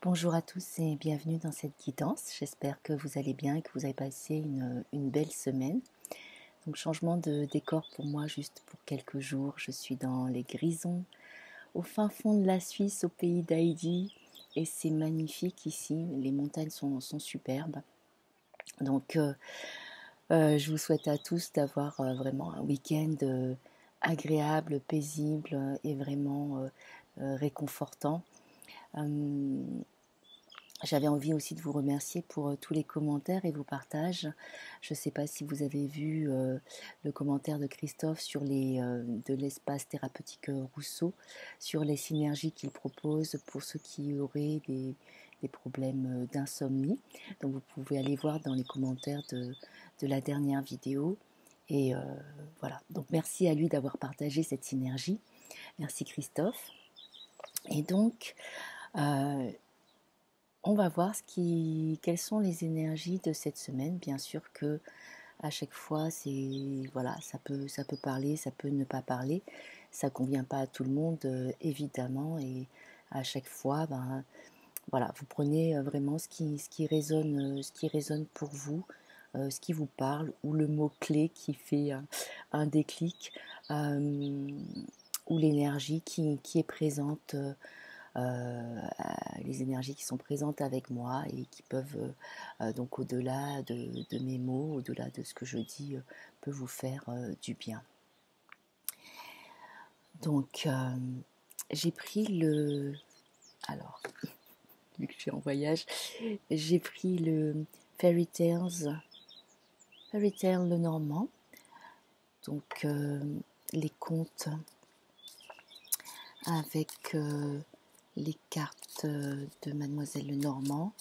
Bonjour à tous et bienvenue dans cette guidance. J'espère que vous allez bien et que vous avez passé une belle semaine. Donc changement de décor pour moi juste pour quelques jours. Je suis dans les Grisons, au fin fond de la Suisse, au pays d'Heidi. Et c'est magnifique ici, les montagnes sont superbes. Donc je vous souhaite à tous d'avoir vraiment un week-end agréable, paisible et vraiment réconfortant. J'avais envie aussi de vous remercier pour tous les commentaires et vos partages. Je ne sais pas si vous avez vu le commentaire de Christophe sur de l'espace thérapeutique Rousseau, sur les synergies qu'il propose pour ceux qui auraient des problèmes d'insomnie. Donc vous pouvez aller voir dans les commentaires de la dernière vidéo. Et voilà, donc merci à lui d'avoir partagé cette synergie. Merci Christophe. Et donc, on va voir quelles sont les énergies de cette semaine. Bien sûr que à chaque fois, voilà, ça peut parler, ça peut ne pas parler. Ça convient pas à tout le monde, évidemment. Et à chaque fois, voilà, vous prenez vraiment ce qui résonne pour vous, ce qui vous parle, ou le mot-clé qui fait un déclic, ou l'énergie qui est présente. Les énergies qui sont présentes avec moi et qui peuvent, donc au-delà de mes mots, au-delà de ce que je dis, peut vous faire du bien. Donc, j'ai pris alors, vu que je suis en voyage, j'ai pris le Fairy Tale le normand, donc les contes avec les cartes de Mademoiselle Lenormand.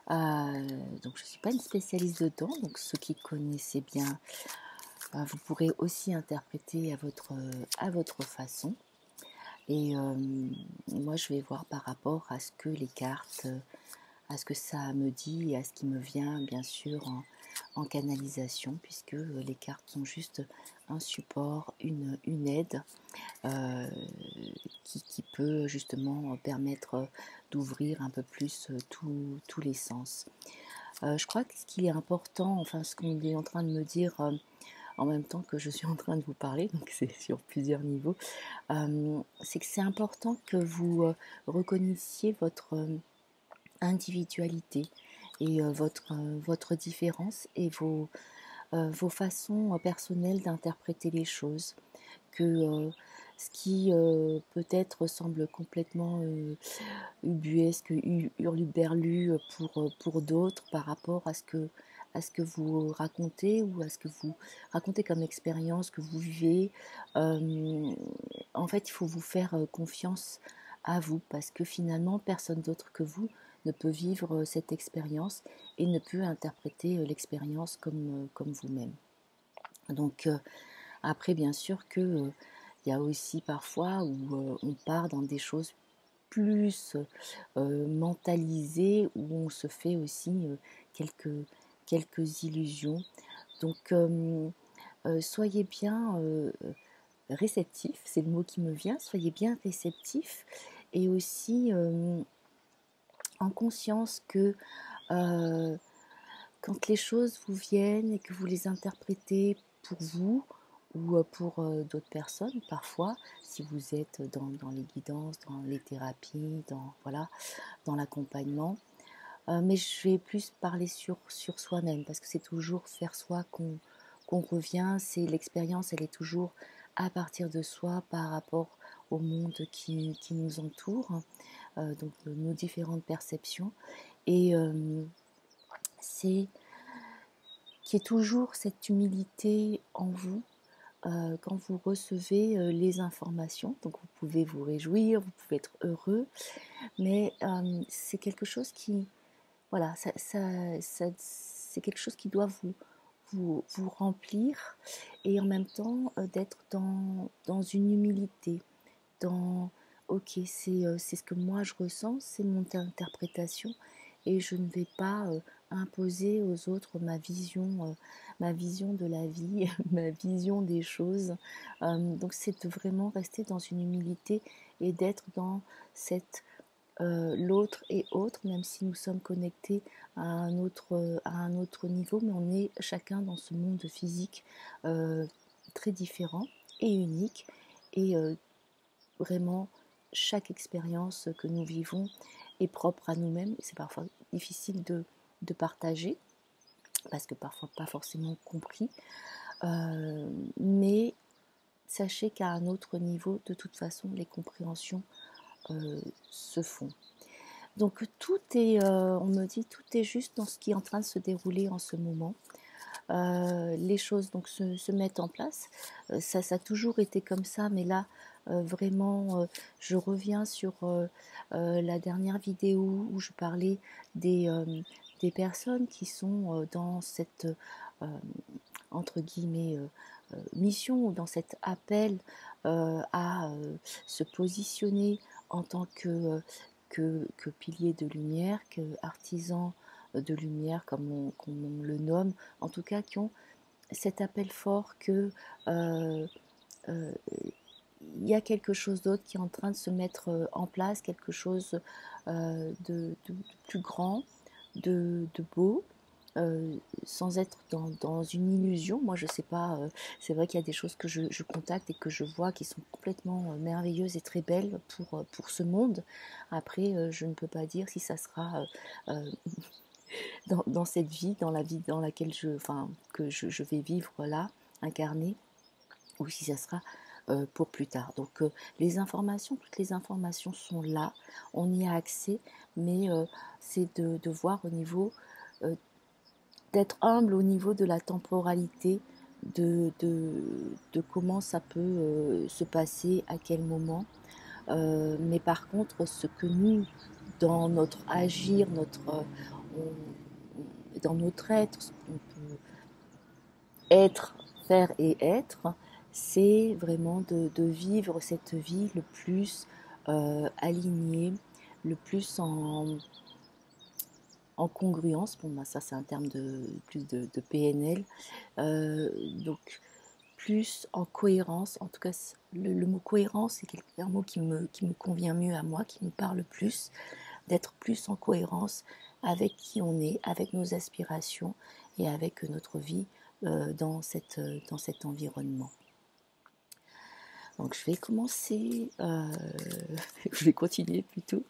Donc je ne suis pas une spécialiste dedans, donc ceux qui connaissaient bien, vous pourrez aussi interpréter à votre façon. Et moi je vais voir par rapport à ce que les cartes, à ce que ça me dit et à ce qui me vient bien sûr en canalisation, puisque les cartes sont juste un support, une aide qui peut justement permettre d'ouvrir un peu plus tous les sens. Je crois que ce qui est important, enfin ce qu'on est en train de me dire en même temps que je suis en train de vous parler, donc c'est sur plusieurs niveaux, c'est que c'est important que vous reconnaissiez votre individualité et votre différence et vos façons personnelles d'interpréter les choses, que ce qui peut-être semble complètement ubuesque, hurluberlu pour d'autres par rapport à ce que vous racontez ou à ce que vous racontez comme expérience que vous vivez. En fait, il faut vous faire confiance à vous parce que finalement, personne d'autre que vous ne peut vivre cette expérience et ne peut interpréter l'expérience comme vous-même. Donc, après, bien sûr que il y a aussi parfois où on part dans des choses plus mentalisées, où on se fait aussi quelques illusions. Donc, soyez bien réceptif, c'est le mot qui me vient, soyez bien réceptif et aussi en conscience que quand les choses vous viennent et que vous les interprétez pour vous ou pour d'autres personnes, parfois, si vous êtes dans les guidances, dans les thérapies, voilà, dans l'accompagnement. Mais je vais plus parler sur soi-même, parce que c'est toujours vers soi qu'on revient, c'est l'expérience, elle est toujours à partir de soi par rapport au monde qui nous entoure, donc nos différentes perceptions. Et c'est qu'il y ait toujours cette humilité en vous quand vous recevez les informations. Donc vous pouvez vous réjouir, vous pouvez être heureux, mais c'est quelque chose qui, voilà, c'est quelque chose qui doit vous remplir et en même temps d'être dans une humilité, dans ok, c'est ce que moi je ressens, c'est mon interprétation et je ne vais pas imposer aux autres ma vision de la vie, ma vision des choses. Donc c'est de vraiment rester dans une humilité et d'être dans cette l'autre est autre, même si nous sommes connectés à un autre niveau, mais on est chacun dans ce monde physique très différent et unique, et vraiment chaque expérience que nous vivons est propre à nous-mêmes. C'est parfois difficile de partager, parce que parfois pas forcément compris, mais sachez qu'à un autre niveau, de toute façon, les compréhensions se font. Donc tout est, on me dit, tout est juste dans ce qui est en train de se dérouler en ce moment. Les choses donc se mettent en place. Ça a toujours été comme ça, mais là, vraiment, je reviens sur la dernière vidéo où je parlais des personnes qui sont dans cette, entre guillemets, mission, ou dans cet appel à se positionner en tant que pilier de lumière, que artisan de lumière, comme on le nomme, en tout cas qui ont cet appel fort que il y a quelque chose d'autre qui est en train de se mettre en place, quelque chose de plus grand, de beau, sans être dans une illusion. Moi, je sais pas, c'est vrai qu'il y a des choses que je contacte et que je vois qui sont complètement merveilleuses et très belles pour ce monde. Après, je ne peux pas dire si ça sera dans cette vie, dans la vie dans laquelle que je vais vivre là, incarnée, ou si ça sera pour plus tard. Donc toutes les informations sont là, on y a accès, mais c'est de voir au niveau d'être humble au niveau de la temporalité, de comment ça peut se passer, à quel moment. Mais par contre, ce que nous, dans notre agir, dans notre être, ce qu'on peut être, faire et être, c'est vraiment de vivre cette vie le plus alignée, le plus en congruence. Bon, bah, ça c'est un terme plus de PNL, donc plus en cohérence. En tout cas, le mot cohérence c'est un mot qui me convient mieux à moi, qui me parle plus, d'être plus en cohérence avec qui on est, avec nos aspirations et avec notre vie dans cet environnement. Donc je vais commencer, je vais continuer plutôt.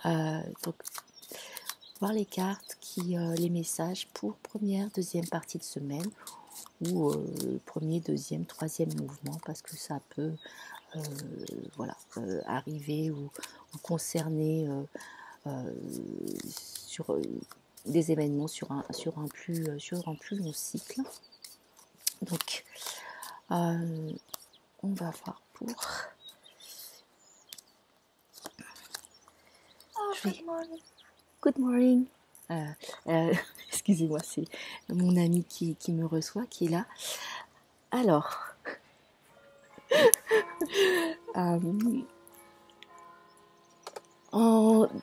Donc voir les cartes, les messages pour première, deuxième partie de semaine, ou premier, deuxième, troisième mouvement, parce que ça peut arriver ou concerner sur des événements sur un plus long cycle. Donc on va voir pour Good morning. Excusez-moi, c'est mon ami qui me reçoit, qui est là. Alors,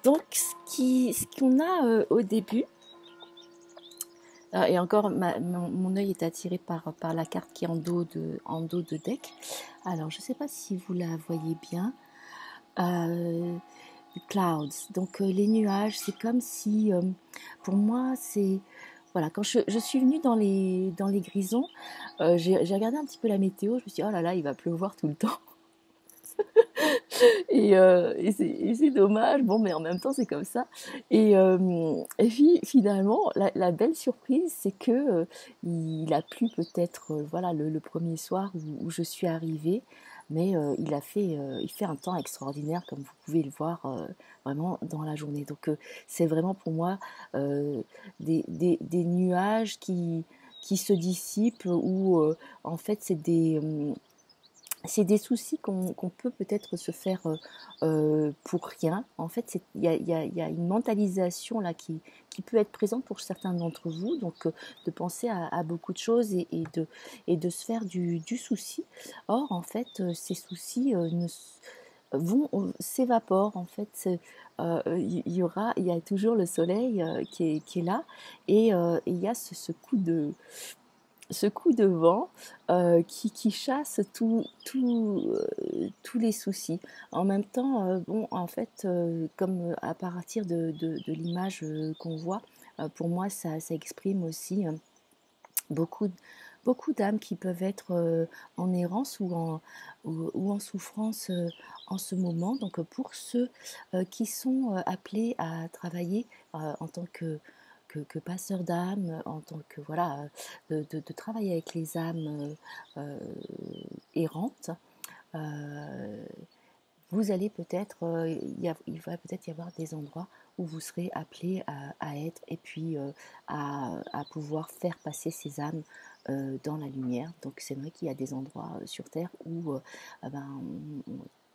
donc ce qu'on a au début, et encore mon œil est attiré par la carte qui est en dos de deck. Alors, je ne sais pas si vous la voyez bien. Clouds, donc les nuages, c'est comme si, pour moi, c'est... Voilà, quand je suis venue dans les Grisons, j'ai regardé un petit peu la météo, je me suis dit, oh là là, il va pleuvoir tout le temps. et c'est dommage, bon, mais en même temps, c'est comme ça. Et puis, finalement, la belle surprise, c'est que il a plu peut-être, voilà, le premier soir où je suis arrivée, mais il fait un temps extraordinaire, comme vous pouvez le voir vraiment dans la journée. Donc, c'est vraiment pour moi des nuages qui se dissipent, ou en fait, c'est des soucis qu'on peut peut-être se faire pour rien. En fait, il y a une mentalisation là qui peut être présente pour certains d'entre vous, donc de penser à beaucoup de choses et de se faire du souci. Or, en fait, ces soucis s'évaporent. En fait, il y a toujours le soleil qui est là, et il y a ce coup ce coup de vent qui chasse tous les soucis. En même temps, bon, en fait, comme à partir de l'image qu'on voit, pour moi, ça exprime aussi beaucoup, beaucoup d'âmes qui peuvent être en errance ou en souffrance en ce moment. Donc pour ceux qui sont appelés à travailler en tant que passeur d'âme, en tant que voilà, de travailler avec les âmes errantes, euh, vous allez peut-être, il va peut-être y avoir des endroits où vous serez appelé à être et puis à pouvoir faire passer ces âmes dans la lumière. Donc c'est vrai qu'il y a des endroits sur Terre où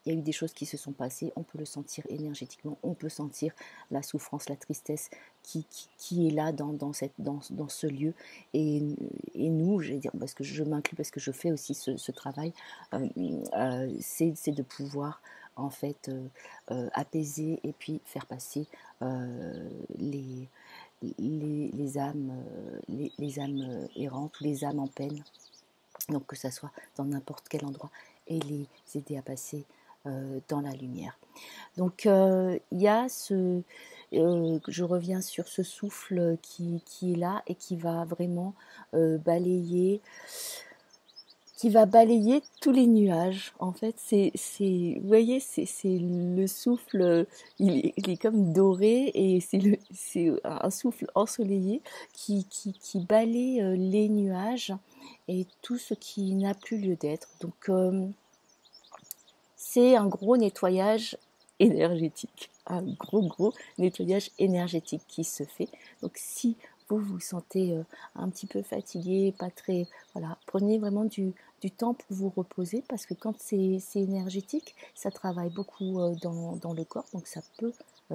il y a eu des choses qui se sont passées, on peut le sentir énergétiquement, on peut sentir la souffrance, la tristesse qui est là dans ce lieu. Et nous, je vais dire, parce que je m'inclus, parce que je fais aussi ce travail, c'est de pouvoir en fait apaiser et puis faire passer euh, les, les âmes, les âmes errantes ou les âmes en peine, donc que ça soit dans n'importe quel endroit, et les aider à passer dans la lumière. Donc il y a je reviens sur ce souffle qui est là et qui va vraiment balayer tous les nuages. En fait, vous voyez, c'est le souffle, il est comme doré et c'est un souffle ensoleillé qui balaye les nuages et tout ce qui n'a plus lieu d'être. Donc, c'est un gros nettoyage énergétique, un gros nettoyage énergétique qui se fait. Donc si vous vous sentez un petit peu fatigué, pas très, voilà, prenez vraiment du temps pour vous reposer parce que quand c'est énergétique, ça travaille beaucoup dans le corps, donc ça peut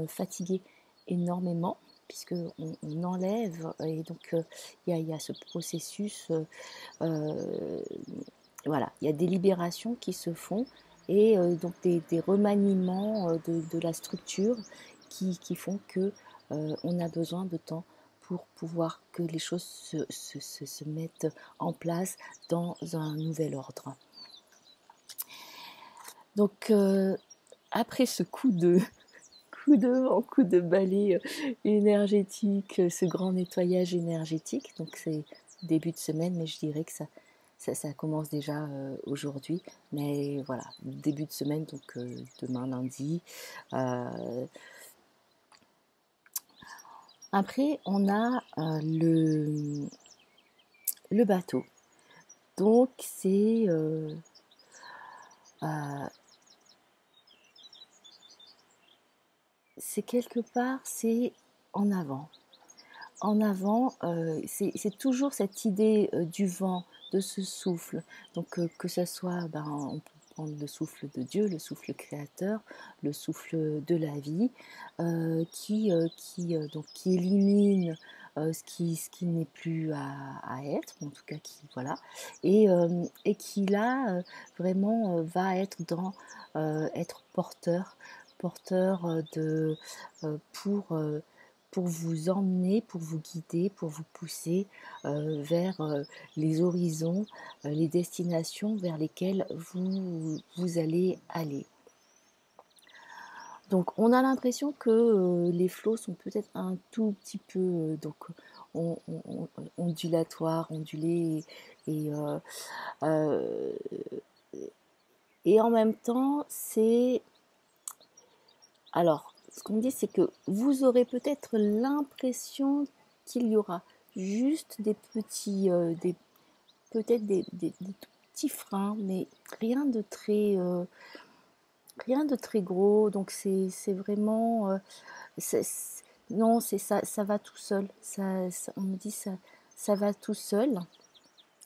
fatiguer énormément puisque on enlève et donc il y a ce processus voilà, il y a des libérations qui se font et donc des remaniements de la structure qui font que on a besoin de temps pour pouvoir que les choses se mettent en place dans un nouvel ordre. Donc après ce coup de balai énergétique, ce grand nettoyage énergétique, donc c'est début de semaine, mais je dirais que ça commence déjà aujourd'hui. Mais voilà, début de semaine, donc demain lundi. Euh, Après, on a le bateau. Donc euh, c'est quelque part, c'est en avant. En avant, c'est toujours cette idée du vent, de ce souffle. Donc que ça soit, ben, on peut prendre le souffle de Dieu, le souffle créateur, le souffle de la vie, donc, qui élimine ce qui n'est plus à être, en tout cas qui voilà, et qui là vraiment va être être porteur pour vous emmener, pour vous guider, pour vous pousser vers les horizons, les destinations vers lesquelles vous allez aller. Donc on a l'impression que les flots sont peut-être un tout petit peu ondulatoires, ondulés, et, euh, euh, et en même temps c'est... Alors, ce qu'on me dit, c'est que vous aurez peut-être l'impression qu'il y aura juste des petits, peut-être des tout petits freins, mais rien de rien de très gros. Donc c'est vraiment, non, c'est ça, ça va tout seul. On me dit ça va tout seul.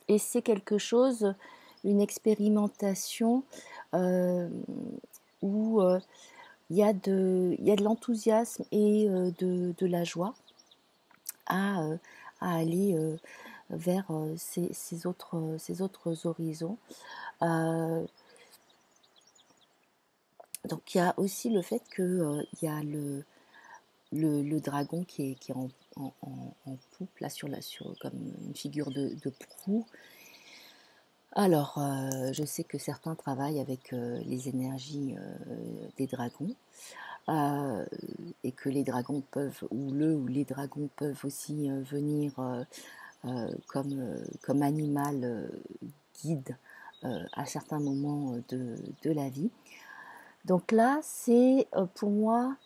Et c'est quelque chose, une expérimentation euh, où il y a de l'enthousiasme et de la joie à, à aller vers ces autres horizons. Euh, donc il y a aussi le fait qu'il y a le dragon qui est en poupe, là, comme une figure de proue. Alors, je sais que certains travaillent avec les énergies des dragons, euh, et que les dragons peuvent, ou les dragons peuvent aussi venir comme animal guide à certains moments de la vie. Donc là, c'est pour moi,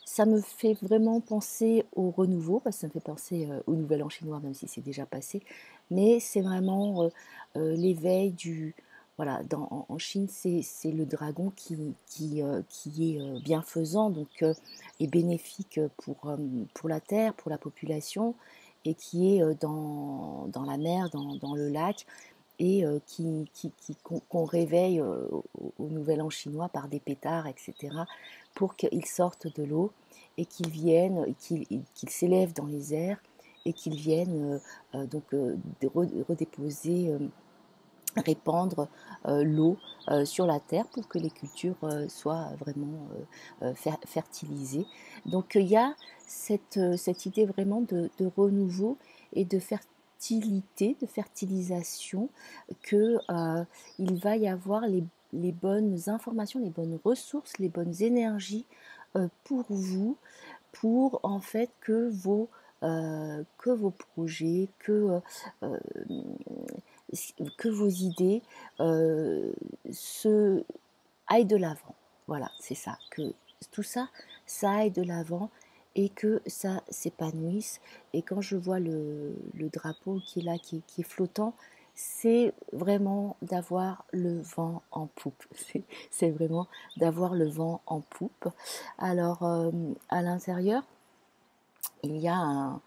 ça me fait vraiment penser au renouveau, parce que ça me fait penser au Nouvel An chinois, même si c'est déjà passé, mais c'est vraiment l'éveil du... Voilà, en Chine, c'est le dragon qui est bienfaisant, donc et bénéfique pour la terre, pour la population, et qui est dans la mer, dans le lac, et qu'on réveille au Nouvel An chinois par des pétards, etc., pour qu'ils sortent de l'eau et qu'ils viennent, qu'ils s'élèvent dans les airs et qu'ils viennent redéposer, répandre l'eau sur la terre pour que les cultures soient vraiment fertilisées. Donc il y a cette idée vraiment de renouveau et de fertilité, de fertilisation, que il va y avoir les bonnes informations, les bonnes ressources, les bonnes énergies pour vous, pour en fait que vos projets, que vos idées se aillent de l'avant. Voilà, c'est ça, que tout ça, ça aille de l'avant et que ça s'épanouisse. Et quand je vois le drapeau qui est là, qui est flottant, c'est vraiment d'avoir le vent en poupe. C'est vraiment d'avoir le vent en poupe. Alors, à l'intérieur, il y a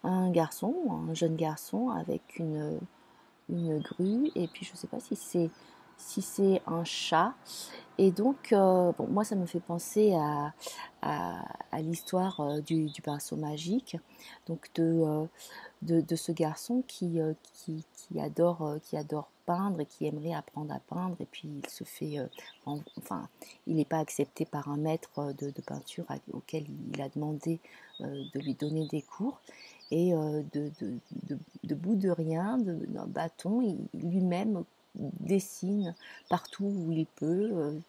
un garçon, un jeune garçon avec une grue, et puis je ne sais pas si c'est un chat. Et donc, bon, moi, ça me fait penser à l'histoire du pinceau magique, donc de ce garçon qui adore peindre et qui aimerait apprendre à peindre, et puis il se fait, enfin, il n'est pas accepté par un maître de peinture auquel il a demandé de lui donner des cours, et de bout de rien, d'un bâton, lui-même dessine partout où il peut,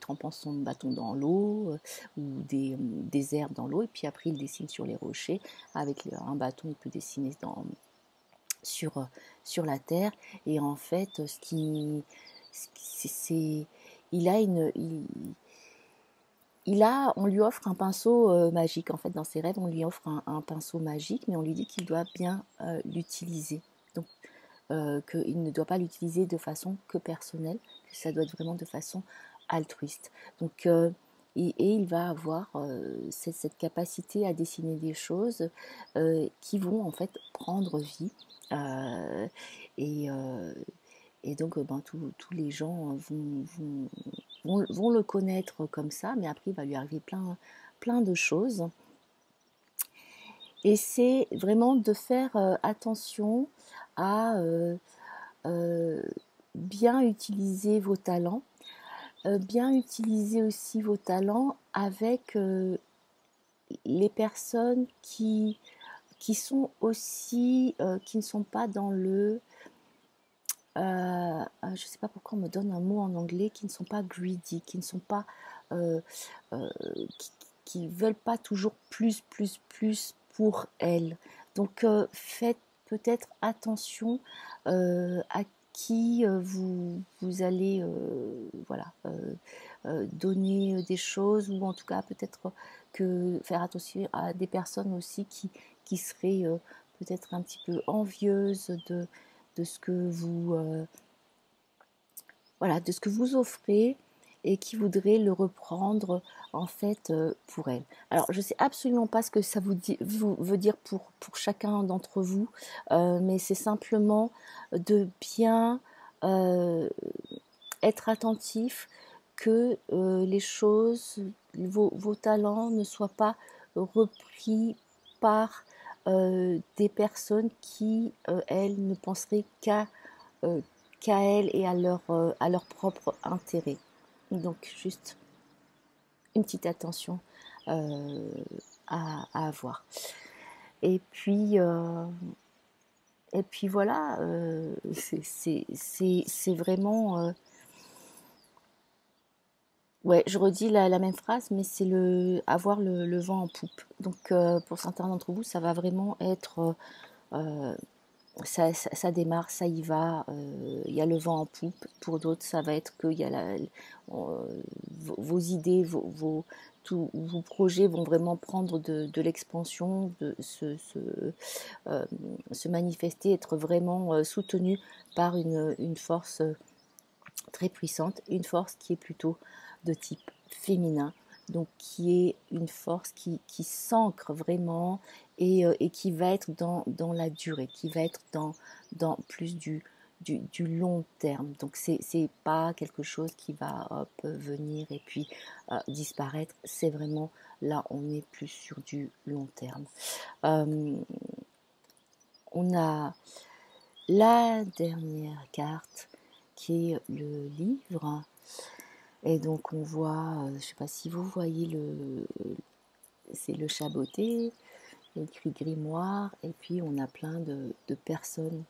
trempant son bâton dans l'eau, ou des herbes dans l'eau, et puis après il dessine sur les rochers. Avec un bâton, il peut dessiner sur la terre. Et en fait, il a on lui offre un pinceau magique. En fait, dans ses rêves, on lui offre un pinceau magique, mais on lui dit qu'il doit bien l'utiliser. Donc, qu'il ne doit pas l'utiliser de façon que personnelle, que ça doit être vraiment de façon altruiste. Donc, et il va avoir cette capacité à dessiner des choses qui vont en fait prendre vie. Euh, et, euh, et donc, tous les gens vont le connaître comme ça, mais après, il va lui arriver plein de choses. Et c'est vraiment de faire attention à bien utiliser vos talents, bien utiliser aussi vos talents avec les personnes qui sont aussi, qui ne sont pas dans je ne sais pas pourquoi on me donne un mot en anglais, qui ne sont pas greedy, qui ne sont pas, euh, euh, qui veulent pas toujours plus pour elles. Donc faites peut-être attention à qui vous allez voilà, donner des choses, ou en tout cas peut-être que faire attention à des personnes aussi qui seraient peut-être un petit peu envieuses de ce que voilà, de ce que vous offrez, et qui voudraient le reprendre en fait pour elle. Alors je ne sais absolument pas ce que ça veut dire pour chacun d'entre vous, mais c'est simplement de bien être attentif, que les choses, vos talents ne soient pas repris par des personnes qui, elles, ne penseraient euh, qu'à elles et à leur propre intérêt. Donc juste une petite attention euh, à avoir. Et puis, euh, et puis voilà, c'est vraiment... ouais, je redis la même phrase, mais c'est avoir le vent en poupe. Donc pour certains d'entre vous, ça va vraiment être... euh, ça démarre, ça y va, il y a le vent en poupe. Pour d'autres, ça va être que il y a vos idées, tous vos projets vont vraiment prendre de l'expansion, euh, se manifester, être vraiment soutenus par une force très puissante, une force qui est plutôt de type féminin, donc qui est une force qui s'ancre vraiment et qui va être dans la durée, qui va être dans plus du long terme. Donc c'est pas quelque chose qui va hop, venir et puis disparaître. C'est vraiment là, on est plus sur du long terme. Euh, on a la dernière carte qui est le livre. Et donc on voit, je ne sais pas si vous voyez c'est le chaboté, écrit grimoire, et puis on a plein de personnes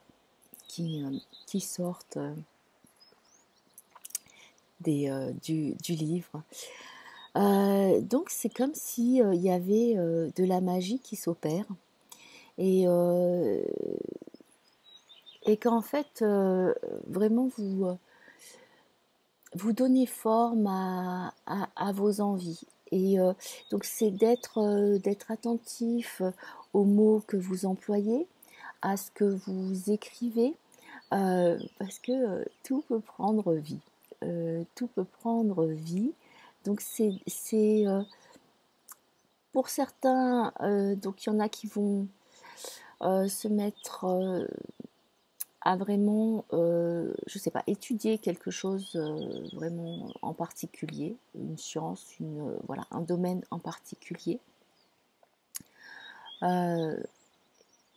qui sortent du livre. Donc c'est comme si il y avait de la magie qui s'opère et, euh, et qu'en fait vraiment vous donnez forme à vos envies. Et donc c'est d'être attentif aux mots que vous employez, à ce que vous écrivez, parce que tout peut prendre vie. Tout peut prendre vie. Donc pour certains, donc il y en a qui vont se mettre à vraiment, je sais pas, étudier quelque chose vraiment en particulier, une science, voilà, un domaine en particulier, euh,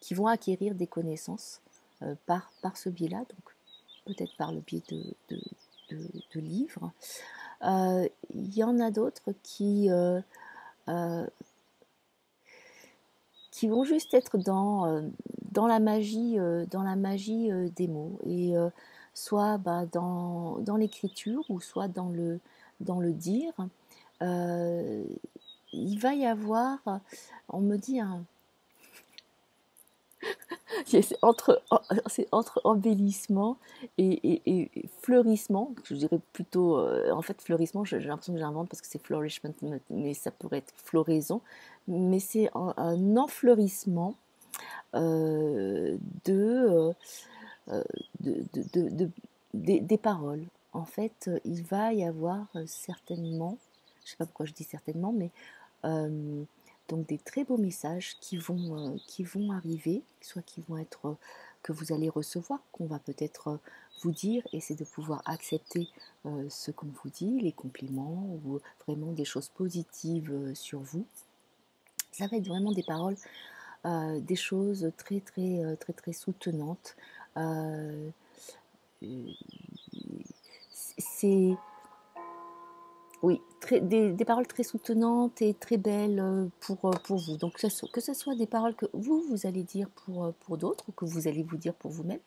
qui vont acquérir des connaissances par ce biais-là, donc peut-être par le biais de livres. Il y en a d'autres euh, qui vont juste être dans la magie des mots. Et soit dans l'écriture ou soit dans le dire. Euh, il va y avoir, on me dit, c'est entre embellissement et fleurissement, je dirais plutôt, en fait fleurissement, j'ai l'impression que j'invente parce que c'est flourishment, mais ça pourrait être floraison, mais c'est un enfleurissement euh, de, euh, des paroles. En fait, il va y avoir certainement, je ne sais pas pourquoi je dis certainement, mais euh, donc des très beaux messages qui vont arriver, soit qui vont être que vous allez recevoir, qu'on va peut-être vous dire, et c'est de pouvoir accepter ce qu'on vous dit, les compliments ou vraiment des choses positives sur vous. Ça va être vraiment des paroles, des choses très soutenantes. Euh, c'est Oui, des paroles très soutenantes et très belles pour vous. Donc que ce soit des paroles que vous allez dire pour d'autres, ou que vous allez vous dire pour vous-même,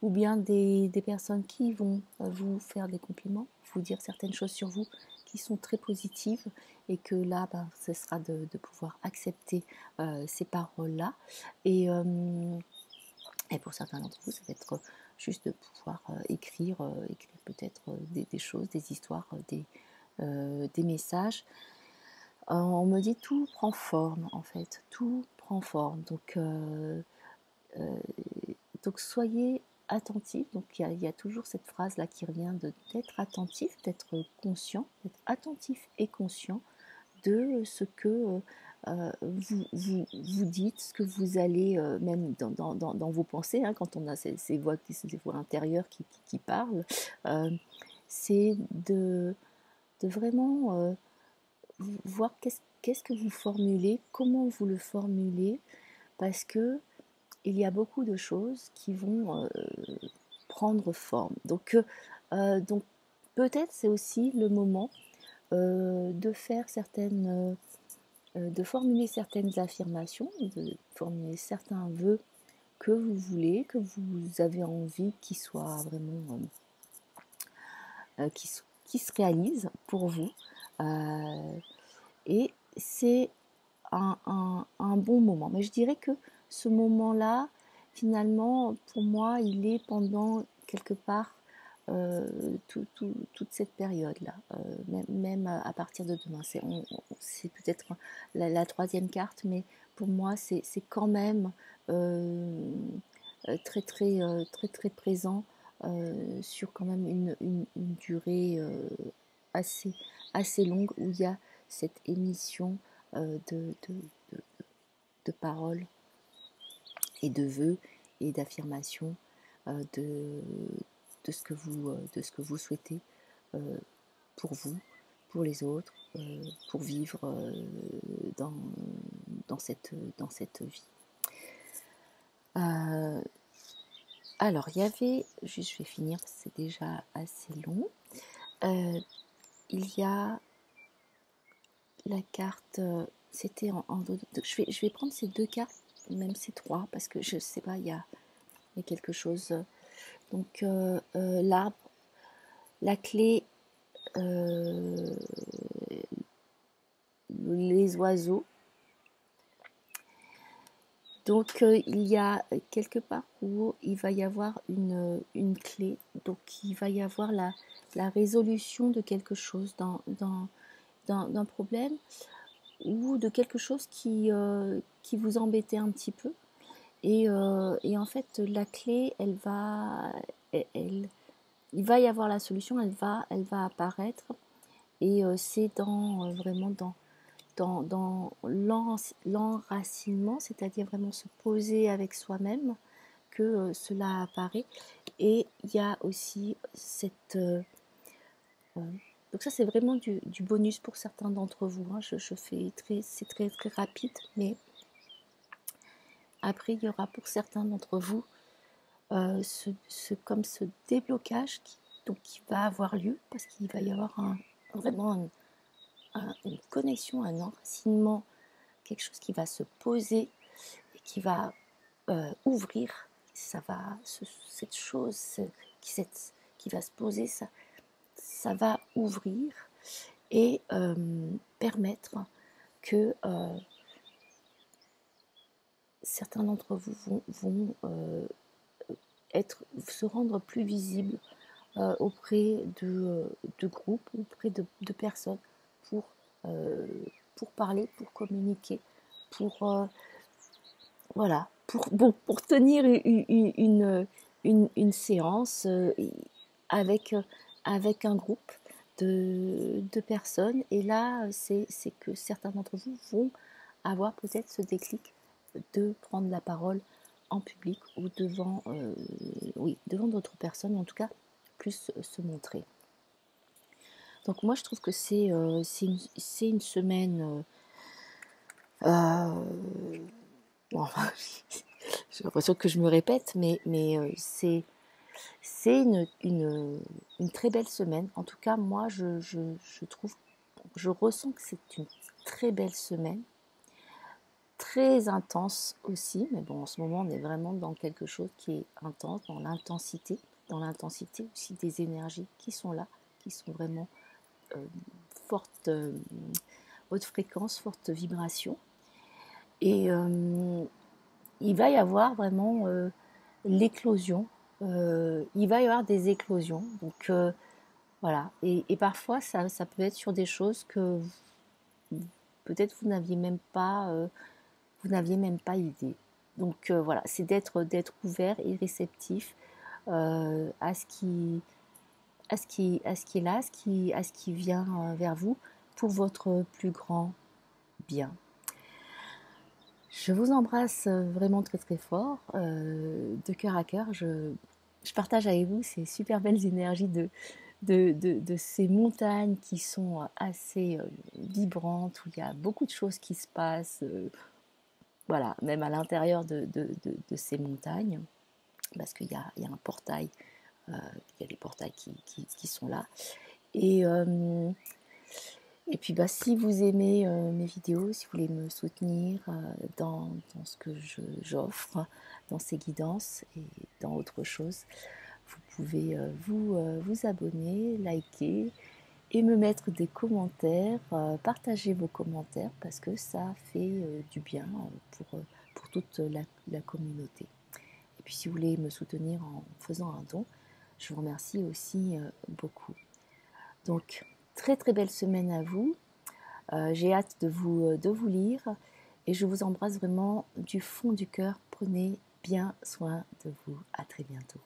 ou bien des personnes qui vont vous faire des compliments, vous dire certaines choses sur vous qui sont très positives, et que là, ce sera de pouvoir accepter ces paroles-là. Et, euh, et pour certains d'entre vous, ça va être juste de pouvoir écrire peut-être des choses, des histoires, des messages. On me dit tout prend forme en fait, tout prend forme. Euh, donc soyez attentifs. Donc il y a toujours cette phrase là qui revient d'être attentif, d'être conscient, d'être attentif et conscient de ce que vous dites, ce que vous allez, même dans vos pensées, hein, quand on a ces voix intérieures qui parlent, euh, c'est de vraiment voir qu'est-ce que vous formulez, comment vous le formulez, parce que il y a beaucoup de choses qui vont prendre forme. Donc peut-être c'est aussi le moment de faire certaines de formuler certaines affirmations, de formuler certains vœux que vous voulez, que vous avez envie qu'ils soient vraiment, qui se réalisent pour vous. Et c'est un bon moment. Mais je dirais que ce moment-là, finalement, pour moi, il est pendant quelque part toute cette période-là, même à partir de demain. C'est peut-être la troisième carte, mais pour moi, c'est quand même très présent sur quand même une durée assez longue où il y a cette émission de, de paroles et de vœux et d'affirmations de ce que vous souhaitez pour vous, pour les autres, pour vivre dans, dans cette vie. Alors, il y avait, juste je vais finir, c'est déjà assez long, il y a la carte, c'était je vais prendre ces deux cartes, même ces trois, parce que je ne sais pas, il y a quelque chose. Donc, l'arbre, la clé, les oiseaux. Donc, il y a quelque part où il va y avoir une clé. Donc, il va y avoir la résolution de quelque chose d'un problème ou de quelque chose qui vous embêtait un petit peu. Et en fait, la clé, il va y avoir la solution, elle va apparaître. Et c'est vraiment dans l'enracinement, c'est-à-dire vraiment se poser avec soi-même, que cela apparaît. Et il y a aussi cette... donc ça, c'est vraiment du bonus pour certains d'entre vous. Hein. Je fais c'est très rapide, mais après, il y aura pour certains d'entre vous comme ce déblocage qui va avoir lieu, parce qu'il va y avoir vraiment une connexion, un enracinement, quelque chose qui va se poser et qui va ouvrir. Cette chose qui va se poser, ça va ouvrir et permettre que certains d'entre vous vont se rendre plus visibles auprès de groupes, auprès de personnes pour parler, pour communiquer, pour voilà, pour tenir une séance avec, avec un groupe de personnes. Et là, c'est que certains d'entre vous vont avoir peut-être ce déclic de prendre la parole en public ou devant d'autres personnes, en tout cas, plus se montrer. Donc moi, je trouve que c'est une semaine... bon, j'ai l'impression que je me répète, mais c'est une très belle semaine. En tout cas, moi, je ressens que c'est une très belle semaine, très intense aussi. Mais bon, en ce moment, on est vraiment dans quelque chose qui est intense, dans l'intensité aussi des énergies qui sont là, qui sont vraiment fortes, haute fréquence, forte vibration. Et il va y avoir vraiment l'éclosion. Il va y avoir des éclosions. Donc voilà. Et parfois, ça peut être sur des choses que peut-être vous n'aviez même pas idée. Donc voilà, c'est d'être ouvert et réceptif à ce qui est là, à ce qui vient vers vous pour votre plus grand bien. Je vous embrasse vraiment très fort, de cœur à cœur. Je partage avec vous ces super belles énergies de ces montagnes qui sont assez vibrantes, où il y a beaucoup de choses qui se passent, voilà, même à l'intérieur de ces montagnes, parce qu'il y a un portail, il y a des portails qui sont là. Et Et puis si vous aimez mes vidéos, si vous voulez me soutenir dans ce que j'offre, dans ces guidances et dans autre chose, vous pouvez vous abonner, liker et me mettre des commentaires, partager vos commentaires parce que ça fait du bien pour toute la communauté. Et puis si vous voulez me soutenir en faisant un don, je vous remercie aussi beaucoup. Donc, très très belle semaine à vous. J'ai hâte de vous lire et je vous embrasse vraiment du fond du cœur. Prenez bien soin de vous. À très bientôt.